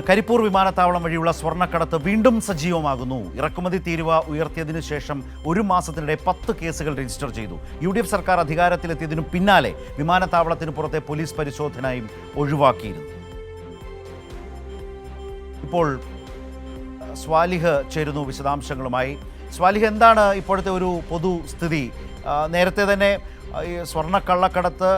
കരിപ്പൂർ വിമാനത്താവളം വഴിയുള്ള സ്വർണ്ണക്കടത്ത് വീണ്ടും സജീവമാകുന്നു. ഇറക്കുമതി തീരുവ ഉയർത്തിയതിനു ശേഷം ഒരു മാസത്തിനിടെ 10 കേസുകൾ രജിസ്റ്റർ ചെയ്തു. UDF സർക്കാർ അധികാരത്തിലെത്തിയതിനു പിന്നാലെ വിമാനത്താവളത്തിന് പുറത്തെ പോലീസ് പരിശോധനയും ഒഴിവാക്കിയിരുന്നു. ഇപ്പോൾ സ്വാലിഹ് ചേരുന്നു വിശദാംശങ്ങളുമായി. സ്വാലിഹ്, എന്താണ് ഇപ്പോഴത്തെ ഒരു പൊതുസ്ഥിതി? നേരത്തെ തന്നെ ഈ സ്വർണ്ണക്കള്ളക്കടത്ത്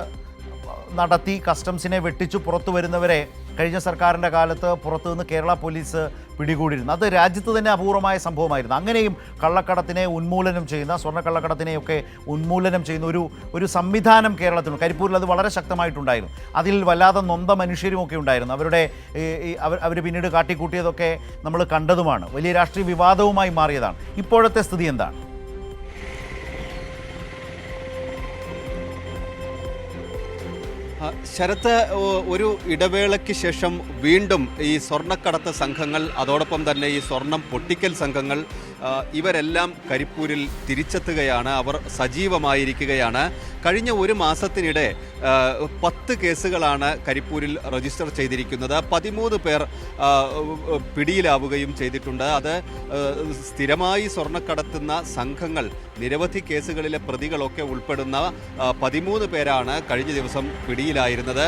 നടത്തി കസ്റ്റംസിനെ വെട്ടിച്ചു പുറത്തു വരുന്നവരെ കഴിഞ്ഞ സർക്കാരിൻ്റെ കാലത്ത് പുറത്തുനിന്ന് കേരള പോലീസ് പിടികൂടിയിരുന്നു. അത് രാജ്യത്ത് തന്നെ അപൂർവമായ സംഭവമായിരുന്നു. അങ്ങനെയും കള്ളക്കടത്തിനെ ഉന്മൂലനം ചെയ്യുന്ന, സ്വർണ്ണക്കള്ളക്കടത്തിനെയൊക്കെ ഉന്മൂലനം ചെയ്യുന്ന ഒരു സംവിധാനം കേരളത്തിലുണ്ട്. കരിപ്പൂരിൽ അത് വളരെ ശക്തമായിട്ടുണ്ടായിരുന്നു. അതിൽ വല്ലാതെ നൊന്ത മനുഷ്യരുമൊക്കെ ഉണ്ടായിരുന്നു. അവർ പിന്നീട് കാട്ടിക്കൂട്ടിയതൊക്കെ നമ്മൾ കണ്ടതുമാണ്. വലിയ രാഷ്ട്രീയ വിവാദവുമായി മാറിയതാണ്. ഇപ്പോഴത്തെ സ്ഥിതി എന്താണ്? ശരത്ത്, ഒരു ഇടവേളയ്ക്ക് ശേഷം വീണ്ടും ഈ സ്വർണ്ണക്കടത്ത് സംഘങ്ങൾ, അതോടൊപ്പം തന്നെ ഈ സ്വർണം പൊട്ടിക്കൽ സംഘങ്ങൾ, ഇവരെല്ലാം കരിപ്പൂരിൽ തിരിച്ചെത്തുകയാണ്. അവർ സജീവമായിരിക്കുകയാണ്. കഴിഞ്ഞ ഒരു മാസത്തിനിടെ 10 കേസുകളാണ് കരിപ്പൂരിൽ രജിസ്റ്റർ ചെയ്തിരിക്കുന്നത്. 13 പേർ പിടിയിലാവുകയും ചെയ്തിട്ടുണ്ട്. അത് സ്ഥിരമായി സ്വർണ്ണക്കടത്തുന്ന സംഘങ്ങൾ, നിരവധി കേസുകളിലെ പ്രതികളൊക്കെ ഉൾപ്പെടുന്ന 13 പേരാണ് കഴിഞ്ഞ ദിവസം പിടിയിലായിരുന്നത്.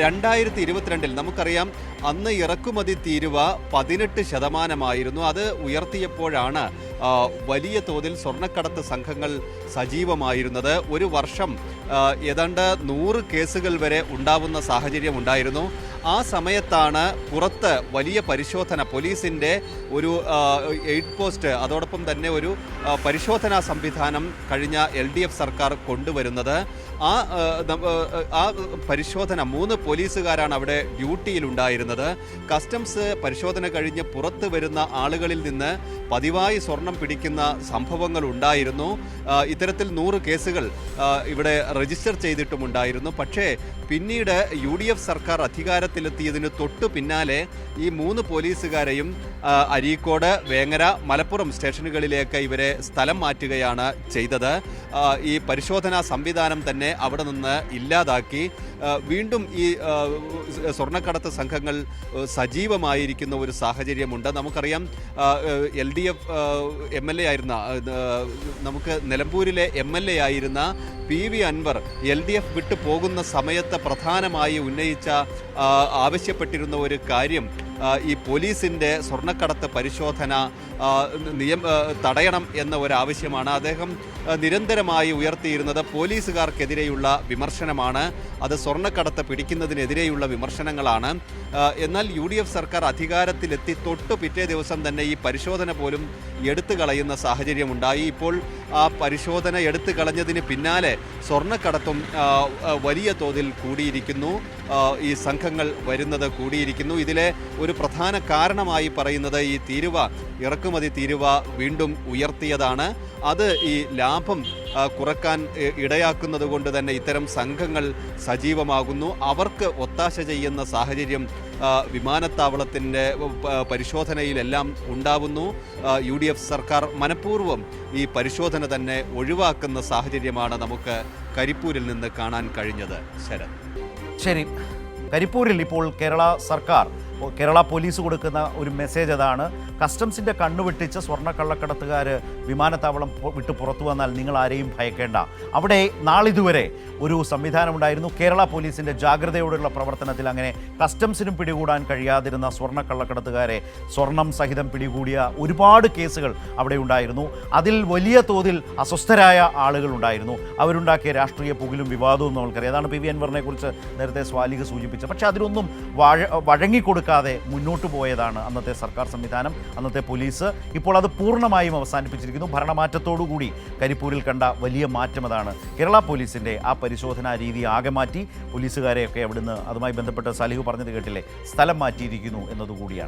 2022 നമുക്കറിയാം, അന്ന് ഇറക്കുമതി തീരുവ 18% അത് ഉയർത്തിയപ്പോഴാണ് വലിയ തോതിൽ സ്വർണ്ണക്കടത്ത് സംഘങ്ങൾ സജീവമായിരുന്നത്. ഒരു വർഷം ഏതാണ്ട് 100 കേസുകൾ വരെ ഉണ്ടാവുന്ന സാഹചര്യം ഉണ്ടായിരുന്നു. ആ സമയത്താണ് പുറത്ത് വലിയ പരിശോധന, പോലീസിൻ്റെ ഒരു എയ്ഡ് പോസ്റ്റ്, അതോടൊപ്പം തന്നെ ഒരു പരിശോധനാ സംവിധാനം കഴിഞ്ഞ LDF സർക്കാർ കൊണ്ടുവരുന്നത്. ആ പരിശോധന 3 പോലീസുകാരാണ് അവിടെ ഡ്യൂട്ടിയിലുണ്ടായിരുന്നത്. കസ്റ്റംസ് പരിശോധന കഴിഞ്ഞ് പുറത്ത് വരുന്ന ആളുകളിൽ നിന്ന് പതിവായി സ്വർണം പിടിക്കുന്ന സംഭവങ്ങൾ ഉണ്ടായിരുന്നു. ഇത്തരത്തിൽ 100 കേസുകൾ ഇവിടെ രജിസ്റ്റർ ചെയ്തിട്ടുമുണ്ടായിരുന്നു. പക്ഷേ പിന്നീട് UDF സർക്കാർ അധികാരത്തിലെത്തിയതിന് തൊട്ടു പിന്നാലെ ഈ 3 പോലീസുകാരെയും അരീക്കോട്, വേങ്ങര, മലപ്പുറം സ്റ്റേഷനുകളിലേക്ക് ഇവരെ സ്ഥലം മാറ്റുകയാണ് ചെയ്തത്. ഈ പരിശോധനാ സംവിധാനം തന്നെ അവിടെ നിന്ന് ഇല്ലാതാക്കി. വീണ്ടും ഈ സ്വർണ്ണക്കടത്ത് സംഘങ്ങൾ സജീവമായിരിക്കുന്ന ഒരു സാഹചര്യമുണ്ട്. നമുക്കറിയാം, LDF MLA ആയിരുന്ന, നമുക്ക് നിലമ്പൂരിലെ MLA ആയിരുന്ന PV അൻവർ LDF വിട്ടു പോകുന്ന സമയത്ത് പ്രധാനമായി ഉന്നയിച്ച, ആവശ്യപ്പെട്ടിരുന്ന ഒരു കാര്യം ഈ പോലീസിൻ്റെ സ്വർണ്ണക്കടത്ത് പരിശോധന തടയണം എന്ന ഒരാവശ്യമാണ്. അദ്ദേഹം നിരന്തരമായി ഉയർത്തിയിരുന്നത് പോലീസുകാർക്കെതിരെയുള്ള വിമർശനമാണ്. അത് സ്വർണ്ണക്കടത്ത് പിടിക്കുന്നതിനെതിരെയുള്ള വിമർശനങ്ങളാണ്. എന്നാൽ UDF സർക്കാർ അധികാരത്തിലെത്തി തൊട്ടു പിറ്റേ ദിവസം തന്നെ ഈ പരിശോധന പോലും എടുത്തു കളയുന്ന സാഹചര്യമുണ്ടായി. ഇപ്പോൾ ആ പരിശോധന എടുത്തു കളഞ്ഞതിന് പിന്നാലെ സ്വർണ്ണക്കടത്തും വലിയ തോതിൽ കൂടിയിരിക്കുന്നു. ഈ സംഘങ്ങൾ വരുന്നത് കൂടിയിരിക്കുന്നു. ഇതിലെ ഒരു പ്രധാന കാരണമായി പറയുന്നത് ഈ ഇറക്കുമതി തീരുവ വീണ്ടും ഉയർത്തിയതാണ്. അത് ഈ ലാഭം കുറക്കാൻ ഇടയാക്കുന്നത് കൊണ്ട് തന്നെ ഇത്തരം സംഘങ്ങൾ സജീവമാകുന്നു. അവർക്ക് ഒത്താശ ചെയ്യുന്ന സാഹചര്യം വിമാനത്താവളത്തിൻ്റെ പരിശോധനയിലെല്ലാം ഉണ്ടാവുന്നു. UDF സർക്കാർ മനഃപൂർവ്വം ഈ പരിശോധന തന്നെ ഒഴിവാക്കുന്ന സാഹചര്യമാണ് നമുക്ക് കരിപ്പൂരിൽ നിന്ന് കാണാൻ കഴിഞ്ഞത്. ശരി, കരിപ്പൂരിൽ ഇപ്പോൾ കേരള പോലീസ് കൊടുക്കുന്ന ഒരു മെസ്സേജ് അതാണ്: കസ്റ്റംസിൻ്റെ കണ്ണുവെട്ടിച്ച് സ്വർണ്ണക്കള്ളക്കടത്തുകാർ വിമാനത്താവളം വിട്ട് പുറത്തു വന്നാൽ നിങ്ങൾ ആരെയും ഭയക്കേണ്ട. അവിടെ നാളിതുവരെ ഒരു സംവിധാനമുണ്ടായിരുന്നു. കേരള പോലീസിൻ്റെ ജാഗ്രതയോടുള്ള പ്രവർത്തനത്തിൽ അങ്ങനെ കസ്റ്റംസിനും പിടികൂടാൻ കഴിയാതിരുന്ന സ്വർണ്ണക്കള്ളക്കടത്തുകാരെ സ്വർണം സഹിതം പിടികൂടിയ ഒരുപാട് കേസുകൾ അവിടെ ഉണ്ടായിരുന്നു. അതിൽ വലിയ തോതിൽ അസ്വസ്ഥരായ ആളുകൾ ഉണ്ടായിരുന്നു. അവരുണ്ടാക്കിയ രാഷ്ട്രീയ പുകിലും വിവാദവും നമ്മൾക്കറിയാം. അതാണ് PV അൻവറിനെ കുറിച്ച് നേരത്തെ സ്വാലിഹ് സൂചിപ്പിച്ചത്. പക്ഷേ അതിനൊന്നും വഴങ്ങിക്കൊടുക്കാതെ മുന്നോട്ട് പോയതാണ് അന്നത്തെ സർക്കാർ സംവിധാനം, അന്നത്തെ പോലീസ്. ഇപ്പോൾ അത് പൂർണ്ണമായും അവസാനിപ്പിച്ചിരിക്കുന്നു. ഭരണമാറ്റത്തോടുകൂടി കരിപ്പൂരിൽ കണ്ട വലിയ മാറ്റം അതാണ്. കേരള പോലീസിൻ്റെ ആ പരിശോധനാ രീതി ആകെ മാറ്റി. പോലീസുകാരെയൊക്കെ അവിടുന്ന്, അതുമായി ബന്ധപ്പെട്ട് സാലിഹ് പറഞ്ഞത് കേട്ടില്ലേ, സ്ഥലം മാറ്റിയിരിക്കുന്നു എന്നതുകൂടിയാണ്.